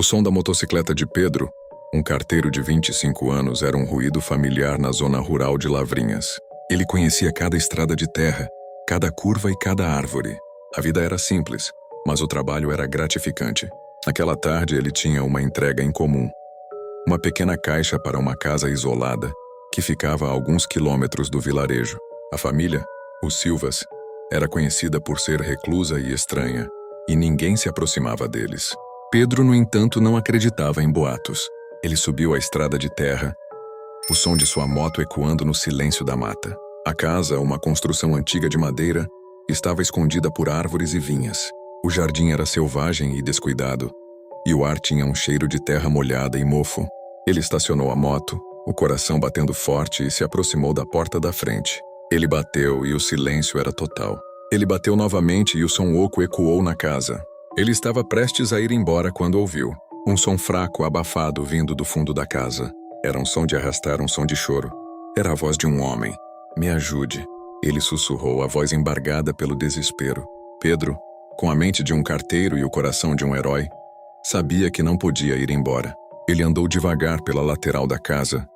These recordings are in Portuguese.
O som da motocicleta de Pedro, um carteiro de 25 anos, era um ruído familiar na zona rural de Lavrinhas. Ele conhecia cada estrada de terra, cada curva e cada árvore. A vida era simples, mas o trabalho era gratificante. Naquela tarde ele tinha uma entrega incomum. Uma pequena caixa para uma casa isolada, que ficava a alguns quilômetros do vilarejo. A família, os Silvas, era conhecida por ser reclusa e estranha, e ninguém se aproximava deles. Pedro, no entanto, não acreditava em boatos. Ele subiu a estrada de terra, o som de sua moto ecoando no silêncio da mata. A casa, uma construção antiga de madeira, estava escondida por árvores e vinhas. O jardim era selvagem e descuidado, e o ar tinha um cheiro de terra molhada e mofo. Ele estacionou a moto, o coração batendo forte, e se aproximou da porta da frente. Ele bateu e o silêncio era total. Ele bateu novamente e o som oco ecoou na casa. Ele estava prestes a ir embora quando ouviu um som fraco, abafado, vindo do fundo da casa. Era um som de arrastar, um som de choro. Era a voz de um homem. "Me ajude", ele sussurrou, a voz embargada pelo desespero. Pedro, com a mente de um carteiro e o coração de um herói, sabia que não podia ir embora. Ele andou devagar pela lateral da casa,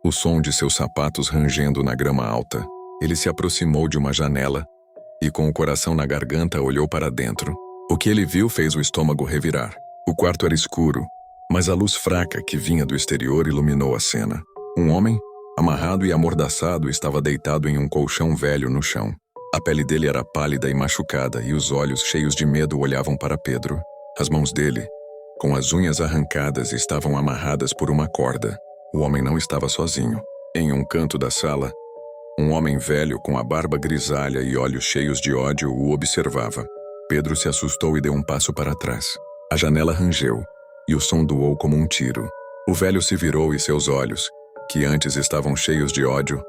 o som de seus sapatos rangendo na grama alta. Ele se aproximou de uma janela e, com o coração na garganta, olhou para dentro. O que ele viu fez o estômago revirar. O quarto era escuro, mas a luz fraca que vinha do exterior iluminou a cena. Um homem, amarrado e amordaçado, estava deitado em um colchão velho no chão. A pele dele era pálida e machucada, e os olhos, cheios de medo, olhavam para Pedro. As mãos dele, com as unhas arrancadas, estavam amarradas por uma corda. O homem não estava sozinho. Em um canto da sala, um homem velho com a barba grisalha e olhos cheios de ódio o observava. Pedro se assustou e deu um passo para trás. A janela rangeu, e o som doou como um tiro. O velho se virou e seus olhos, que antes estavam cheios de ódio,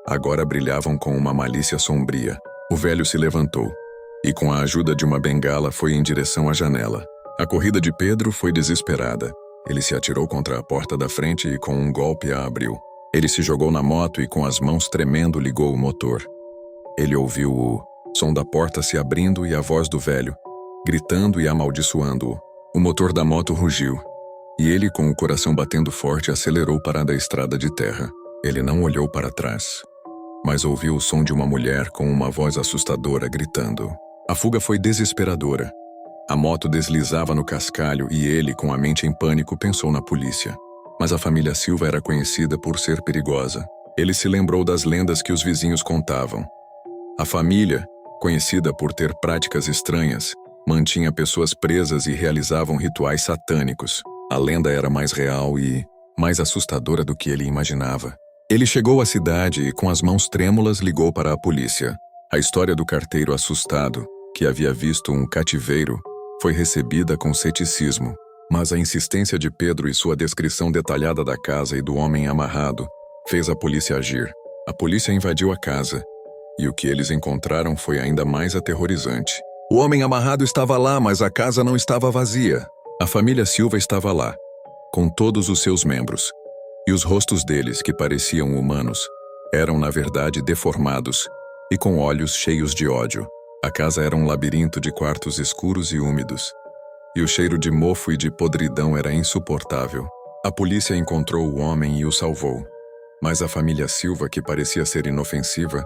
agora brilhavam com uma malícia sombria. O velho se levantou, e com a ajuda de uma bengala foi em direção à janela. A corrida de Pedro foi desesperada. Ele se atirou contra a porta da frente e com um golpe a abriu. Ele se jogou na moto e com as mãos tremendo ligou o motor. Ele ouviu o som da porta se abrindo e a voz do velho, gritando e amaldiçoando-o. O motor da moto rugiu, e ele, com o coração batendo forte, acelerou para a estrada de terra. Ele não olhou para trás, mas ouviu o som de uma mulher com uma voz assustadora gritando. A fuga foi desesperadora. A moto deslizava no cascalho e ele, com a mente em pânico, pensou na polícia. Mas a família Silva era conhecida por ser perigosa. Ele se lembrou das lendas que os vizinhos contavam. A família, conhecida por ter práticas estranhas, mantinha pessoas presas e realizavam rituais satânicos. A lenda era mais real e mais assustadora do que ele imaginava. Ele chegou à cidade e, com as mãos trêmulas, ligou para a polícia. A história do carteiro assustado, que havia visto um cativeiro, foi recebida com ceticismo. Mas a insistência de Pedro e sua descrição detalhada da casa e do homem amarrado fez a polícia agir. A polícia invadiu a casa, e o que eles encontraram foi ainda mais aterrorizante. O homem amarrado estava lá, mas a casa não estava vazia. A família Silva estava lá, com todos os seus membros. E os rostos deles, que pareciam humanos, eram na verdade deformados e com olhos cheios de ódio. A casa era um labirinto de quartos escuros e úmidos, e o cheiro de mofo e de podridão era insuportável. A polícia encontrou o homem e o salvou. Mas a família Silva, que parecia ser inofensiva,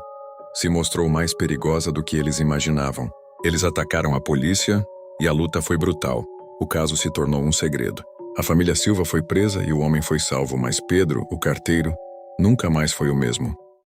se mostrou mais perigosa do que eles imaginavam. Eles atacaram a polícia e a luta foi brutal. O caso se tornou um segredo. A família Silva foi presa e o homem foi salvo, mas Pedro, o carteiro, nunca mais foi o mesmo.